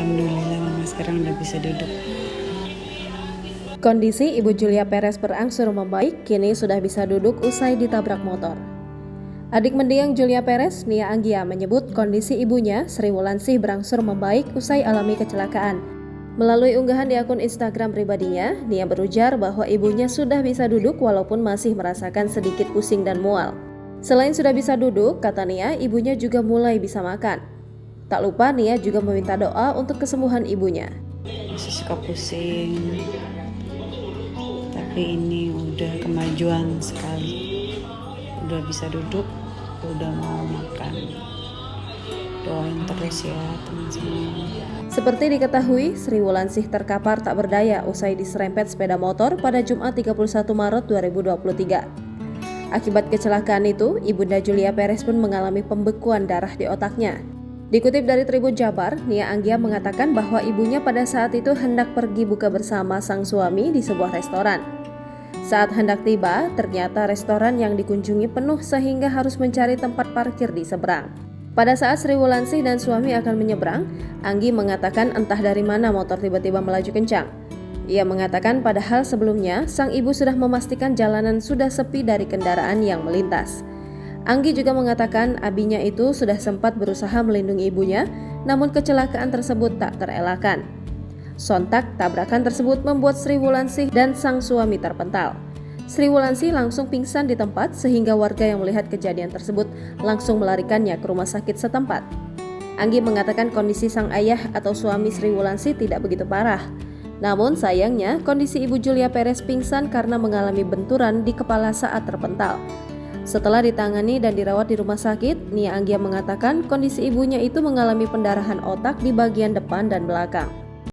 Alhamdulillah mama sekarang udah bisa duduk. Kondisi Ibu Julia Perez berangsur membaik, kini sudah bisa duduk usai ditabrak motor. Adik mendiang Julia Perez, Nia Anggia, menyebut kondisi ibunya, Sri Wulandari, berangsur membaik usai alami kecelakaan. Melalui unggahan di akun Instagram pribadinya, Nia berujar bahwa ibunya sudah bisa duduk walaupun masih merasakan sedikit pusing dan mual. Selain sudah bisa duduk, kata Nia, ibunya juga mulai bisa makan. Tak lupa Nia juga meminta doa untuk kesembuhan ibunya. Masih suka pusing, tapi ini udah kemajuan sekali. Udah bisa duduk, udah mau makan. Doain terus ya teman-teman. Seperti diketahui, Sri Wulandari terkapar tak berdaya usai diserempet sepeda motor pada Jumat 31 Maret 2023. Akibat kecelakaan itu, Ibunda Julia Perez pun mengalami pembekuan darah di otaknya. Dikutip dari Tribun Jabar, Nia Anggia mengatakan bahwa ibunya pada saat itu hendak pergi buka bersama sang suami di sebuah restoran. Saat hendak tiba, ternyata restoran yang dikunjungi penuh sehingga harus mencari tempat parkir di seberang. Pada saat Sri Wulandari dan suami akan menyeberang, Anggi mengatakan entah dari mana motor tiba-tiba melaju kencang. Ia mengatakan padahal sebelumnya sang ibu sudah memastikan jalanan sudah sepi dari kendaraan yang melintas. Anggi juga mengatakan abinya itu sudah sempat berusaha melindungi ibunya, namun kecelakaan tersebut tak terelakkan. Sontak, tabrakan tersebut membuat Sri Wulandari dan sang suami terpental. Sri Wulandari langsung pingsan di tempat sehingga warga yang melihat kejadian tersebut langsung melarikannya ke rumah sakit setempat. Anggi mengatakan kondisi sang ayah atau suami Sri Wulandari tidak begitu parah. Namun sayangnya kondisi Ibu Julia Perez pingsan karena mengalami benturan di kepala saat terpental. Setelah ditangani dan dirawat di rumah sakit, Nia Anggia mengatakan kondisi ibunya itu mengalami pendarahan otak di bagian depan dan belakang.